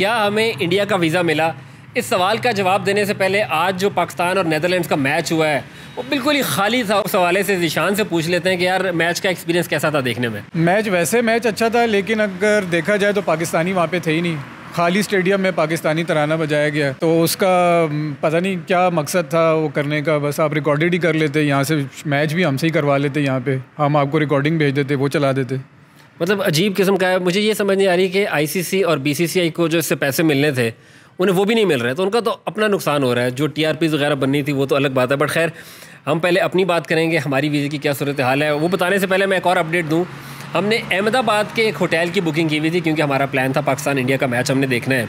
क्या हमें इंडिया का वीज़ा मिला? इस सवाल का जवाब देने से पहले आज जो पाकिस्तान और नेदरलैंड्स का मैच हुआ है वो बिल्कुल ही खाली था। उस हवाले से ज़ीशान से पूछ लेते हैं कि यार मैच का एक्सपीरियंस कैसा था देखने में? मैच अच्छा था, लेकिन अगर देखा जाए तो पाकिस्तानी वहाँ पे थे ही नहीं। खाली स्टेडियम में पाकिस्तानी तराना बजाया गया, तो उसका पता नहीं क्या मकसद था वो करने का। बस आप रिकॉर्डेड ही कर लेते, यहाँ से मैच भी हमसे ही करवा लेते, यहाँ पे हम आपको रिकॉर्डिंग भेज देते, वो चला देते। मतलब अजीब किस्म का है। मुझे ये समझ नहीं आ रही कि आईसीसी और बीसीसीआई को जो इससे पैसे मिलने थे उन्हें वो भी नहीं मिल रहे, तो उनका तो अपना नुकसान हो रहा है। जो टीआरपीज़ वगैरह बननी थी वो तो अलग बात है, बट खैर हम पहले अपनी बात करेंगे, हमारी वीज़े की क्या सूरत हाल है। वो बताने से पहले मैं एक और अपडेट दूँ। हमने अहमदाबाद के एक होटल की बुकिंग की हुई थी क्योंकि हमारा प्लान था पाकिस्तान इंडिया का मैच हमने देखना है।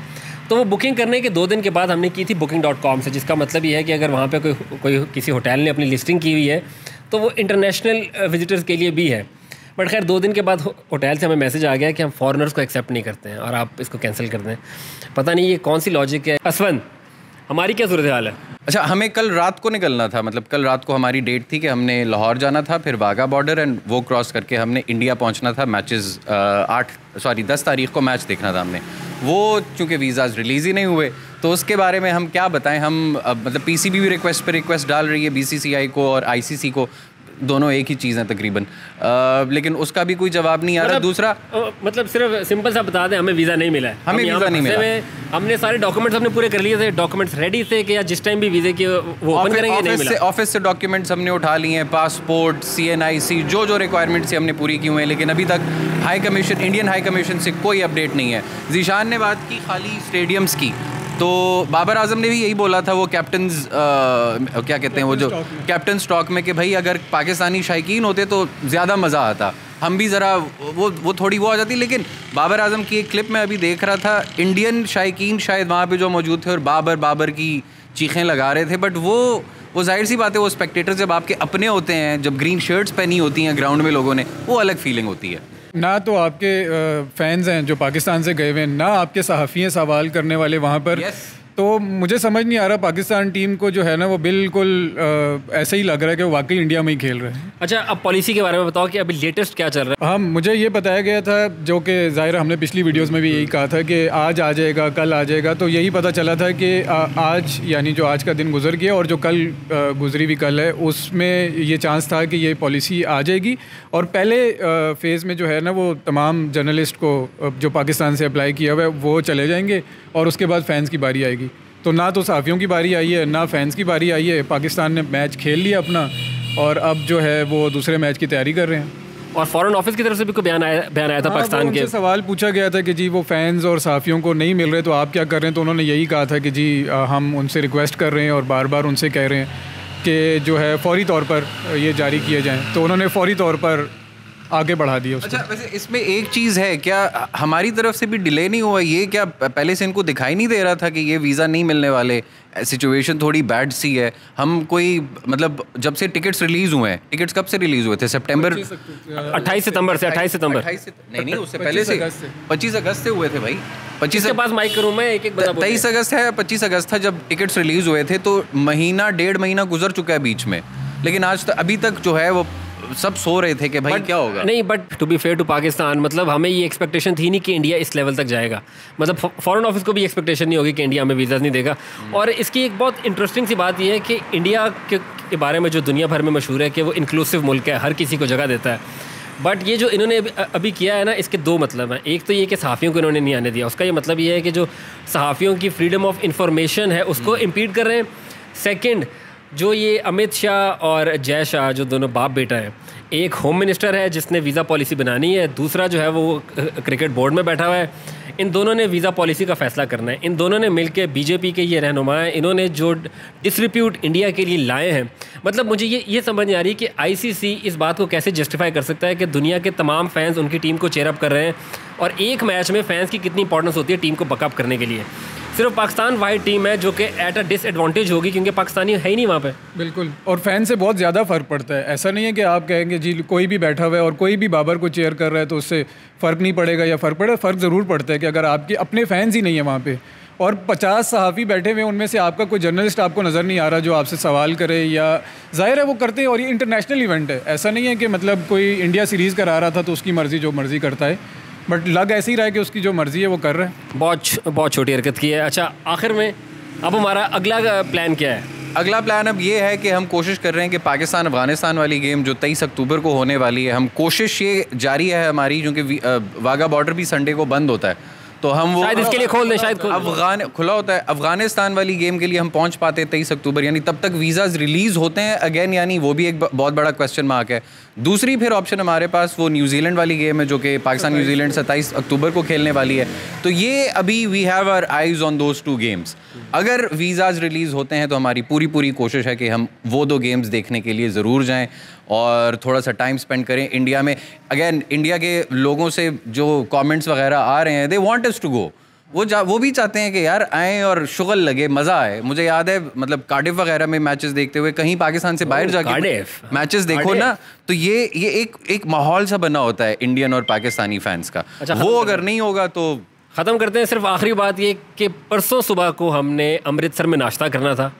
तो वो बुकिंग करने के 2 दिन के बाद हमने की थी booking.com से, जिसका मतलब ये है कि अगर वहाँ पे कोई किसी होटल ने अपनी लिस्टिंग की हुई है तो वो इंटरनेशनल विजिटर्स के लिए भी है। बट खैर 2 दिन के बाद होटल से हमें मैसेज आ गया कि हम फॉरेनर्स को एक्सेप्ट नहीं करते हैं और आप इसको कैंसिल कर दें। पता नहीं ये कौन सी लॉजिक है। असवन, हमारी क्या सूरत हाल है? अच्छा, हमें कल रात को निकलना था, मतलब कल रात को हमारी डेट थी कि हमने लाहौर जाना था, फिर वाघा बॉर्डर एंड वो क्रॉस करके हमने इंडिया पहुंचना था। मैचेस 10 तारीख को मैच देखना था हमने। वो चूँकि वीज़ाज़ रिलीज़ ही नहीं हुए तो उसके बारे में हम क्या बताएं। हम मतलब पीसीबी भी रिक्वेस्ट पे रिक्वेस्ट डाल रही है, बीसीसीआई को और आईसीसी को, दोनों एक ही चीज़ है तकरीबन, लेकिन उसका भी कोई जवाब नहीं आ रहा। दूसरा मतलब सिर्फ सिंपल सा बता दें, हमें वीज़ा नहीं मिला है। हमें वीज़ा नहीं मिला। हमने सारे डॉक्यूमेंट्स हमने पूरे कर लिए थे, डॉक्यूमेंट्स रेडी थे कि या जिस टाइम भी वीज़े की वो ओपन करेंगे, नहीं मिला। ऑफिस से डॉक्यूमेंट्स हमने उठा लिए हैं, पासपोर्ट, CNIC, जो रिक्वायरमेंट्स से हमने पूरी की हुई हैं, लेकिन अभी तक इंडियन हाई कमीशन से कोई अपडेट नहीं है। ज़ीशान ने बात की खाली स्टेडियम्स की, तो बाबर आजम ने भी यही बोला था, वो कैप्टन्स क्या कहते हैं, वो जो कैप्टन स्टॉक में, कि भाई अगर पाकिस्तानी शायकीन होते तो ज़्यादा मज़ा आता, हम भी ज़रा वो थोड़ी वो आ जाती। लेकिन बाबर आजम की एक क्लिप में अभी देख रहा था, इंडियन शायकीन शायद वहाँ पे जो मौजूद थे और बाबर की चीखें लगा रहे थे, बट वो जाहिर सी बात है, वो स्पेक्टेटर जब आपके अपने होते हैं, जब ग्रीन शर्ट्स पहनी होती हैं ग्राउंड में लोगों ने, वो अलग फीलिंग होती है। ना तो आपके फैंस हैं जो पाकिस्तान से गए हुए हैं, ना आपके सहाफ़ी हैं सवाल करने वाले वहाँ पर। तो मुझे समझ नहीं आ रहा, पाकिस्तान टीम को जो है ना वो बिल्कुल ऐसे ही लग रहा है कि वो वाकई इंडिया में ही खेल रहे हैं। अच्छा, अब पॉलिसी के बारे में बताओ कि अभी लेटेस्ट क्या चल रहा है? हाँ, मुझे ये बताया गया था, जो कि ज़ाहिर हमने पिछली वीडियोस में भी यही कहा था कि आज आ जाएगा, कल आ जाएगा। तो यही पता चला था कि आज, यानी जो आज का दिन गुजर गया और जो कल गुजरी हुई कल है, उसमें ये चांस था कि ये पॉलिसी आ जाएगी। और पहले फ़ेज़ में जो है ना वो तमाम जर्नलिस्ट को जो पाकिस्तान से अप्लाई किया हुआ है वो चले जाएंगे और उसके बाद फैंस की बारी आएगी। तो ना तो सहाफ़ियों की बारी आई है, ना फैंस की बारी आई है। पाकिस्तान ने मैच खेल लिया अपना और अब जो है वो दूसरे मैच की तैयारी कर रहे हैं। और फॉरेन ऑफिस की तरफ से भी कोई बयान आया था पाकिस्तान के? सवाल पूछा गया था कि जी वो फैंस और सहाफ़ियों को नहीं मिल रहे तो आप क्या कर रहे हैं, तो उन्होंने यही कहा था कि जी हम उनसे रिक्वेस्ट कर रहे हैं और बार बार उनसे कह रहे हैं कि जो है फौरी तौर पर ये जारी किए जाएँ। तो उन्होंने फौरी तौर पर आगे बढ़ा दिया उसको। अच्छा, वैसे इसमें एक चीज़ है, क्या हमारी तरफ से भी डिले नहीं हुआ? ये क्या पहले से इनको दिखाई नहीं दे रहा था कि ये वीज़ा नहीं मिलने वाले, सिचुएशन थोड़ी बैड सी है? हम कोई मतलब जब से टिकट्स रिलीज़ हुए हैं, टिकट्स कब से रिलीज़ हुए थे? सितंबर 28 सितंबर से 28 सितंबर नहीं, उससे पहले से 25 अगस्त से हुए थे भाई। 25 के पास माइक करूँ मैं एक 23 अगस्त है, 25 अगस्त था जब टिकट्स रिलीज़ हुए थे, तो महीना 1.5 महीना गुजर चुका है बीच में, लेकिन आज तक अभी तक जो है वो सब सो रहे थे कि भाई क्या होगा। नहीं, but to be fair to Pakistan, मतलब हमें ये एक्सपेक्टेशन थी नहीं कि इंडिया इस लेवल तक जाएगा। मतलब फॉरेन ऑफिस को भी एक्सपेक्टेशन नहीं होगी कि इंडिया हमें वीज़ा नहीं देगा। और इसकी एक बहुत इंटरेस्टिंग सी बात यह है कि इंडिया के बारे में जो दुनिया भर में मशहूर है कि वो इंक्लूसिव मुल्क है, हर किसी को जगह देता है। बट ये जो इन्होंने अभी किया है ना, इसके 2 मतलब हैं। एक तो ये कि सहाफ़ियों को इन्होंने नहीं आने दिया, उसका ये मतलब ये है कि जो सहाफ़ियों की फ्रीडम ऑफ इंफॉर्मेशन है उसको इम्पीड कर रहे हैं। सेकेंड, जो ये अमित शाह और जय शाह जो दोनों बाप बेटा हैं, एक होम मिनिस्टर है जिसने वीज़ा पॉलिसी बनानी है, दूसरा जो है वो क्रिकेट बोर्ड में बैठा हुआ है। इन दोनों ने वीज़ा पॉलिसी का फ़ैसला करना है। इन दोनों ने मिलकर बीजेपी के ये रहनुमा हैं, इन्होंने जो डिसरिप्यूट इंडिया के लिए लाए हैं। मतलब मुझे ये समझ नहीं आ रही कि आईसीसी इस बात को कैसे जस्टिफाई कर सकता है कि दुनिया के तमाम फैंस उनकी टीम को चेयर अप कर रहे हैं और एक मैच में फ़ैंस की कितनी इंपॉर्टेंस होती है टीम को बकअप करने के लिए। सिर्फ पाकिस्तान वाइड टीम है जो कि एट अ डिसएडवांटेज होगी क्योंकि पाकिस्तानी है ही नहीं वहाँ पे। बिल्कुल, और फैन से बहुत ज़्यादा फ़र्क पड़ता है। ऐसा नहीं है कि आप कहेंगे जी कोई भी बैठा हुआ है और कोई भी बाबर को चेयर कर रहा है तो उससे फ़र्क नहीं पड़ेगा, या फ़र्क ज़रूर पड़ता है कि अगर आपके अपने फैंस ही नहीं है वहाँ पे और 50 सहाफ़ी बैठे हुए, उनमें से आपका कोई जर्नलिस्ट आपको नज़र नहीं आ रहा जो आपसे सवाल करे, या ज़ाहिर है वो करते हैं। और ये इंटरनेशनल इवेंट है, ऐसा नहीं है कि मतलब कोई इंडिया सीरीज़ करा रहा था तो उसकी मर्ज़ी जो मर्ज़ी करता है। बट लग ऐसे ही रहा है कि उसकी जो मर्ज़ी है वो कर रहा है। बहुत छोटी हरकत की है। अच्छा, आखिर में अब हमारा अगला प्लान क्या है? अगला प्लान अब ये है कि हम कोशिश कर रहे हैं कि पाकिस्तान अफगानिस्तान वाली गेम जो 23 अक्टूबर को होने वाली है, हम कोशिश ये जारी है हमारी, क्योंकि वाघा बॉर्डर भी संडे को बंद होता है, तो हम वो शायद इसके लिए खोल दें, शायद खुला होता है। अफगानिस्तान वाली गेम के लिए हम पहुंच पाते 23 अक्टूबर, यानी तब तक वीज़ाज़ रिलीज़ होते हैं अगेन, यानी वो भी एक बहुत बड़ा क्वेश्चन मार्क है। दूसरी फिर ऑप्शन हमारे पास वो न्यूजीलैंड वाली गेम है, जो कि पाकिस्तान न्यूजीलैंड 27 अक्टूबर को खेलने वाली है। तो ये अभी we have our eyes on those 2 games. अगर वीज़ाज़ रिलीज़ होते हैं तो हमारी पूरी कोशिश है कि हम वो 2 गेम्स देखने के लिए ज़रूर जाएँ और थोड़ा सा टाइम स्पेंड करें इंडिया में। अगेन इंडिया के लोगों से जो कमेंट्स वगैरह आ रहे हैं, they want us to go, वो भी चाहते हैं कि यार आएँ और शुगल लगे, मज़ा आए। मुझे याद है मतलब कार्डिफ वगैरह में मैचेस देखते हुए, कहीं पाकिस्तान से बाहर जाके मैचेस देखो ना, तो ये एक माहौल सा बना होता है इंडियन और पाकिस्तानी फैंस का। अच्छा, वो अगर नहीं होगा तो ख़त्म करते हैं। सिर्फ आखिरी बात ये कि परसों सुबह को हमने अमृतसर में नाश्ता करना था,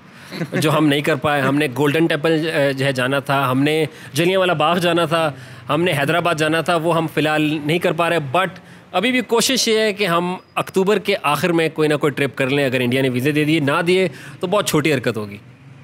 जो हम नहीं कर पाए। हमने गोल्डन टेम्पल जो है जाना था, हमने जलियांवाला बाग जाना था, हमने हैदराबाद जाना था, वो हम फ़िलहाल नहीं कर पा रहे। बट अभी भी कोशिश ये है कि हम अक्टूबर के आखिर में कोई ना कोई ट्रिप कर लें। अगर इंडिया ने वीज़े दे दिए, ना दिए तो बहुत छोटी हरकत होगी।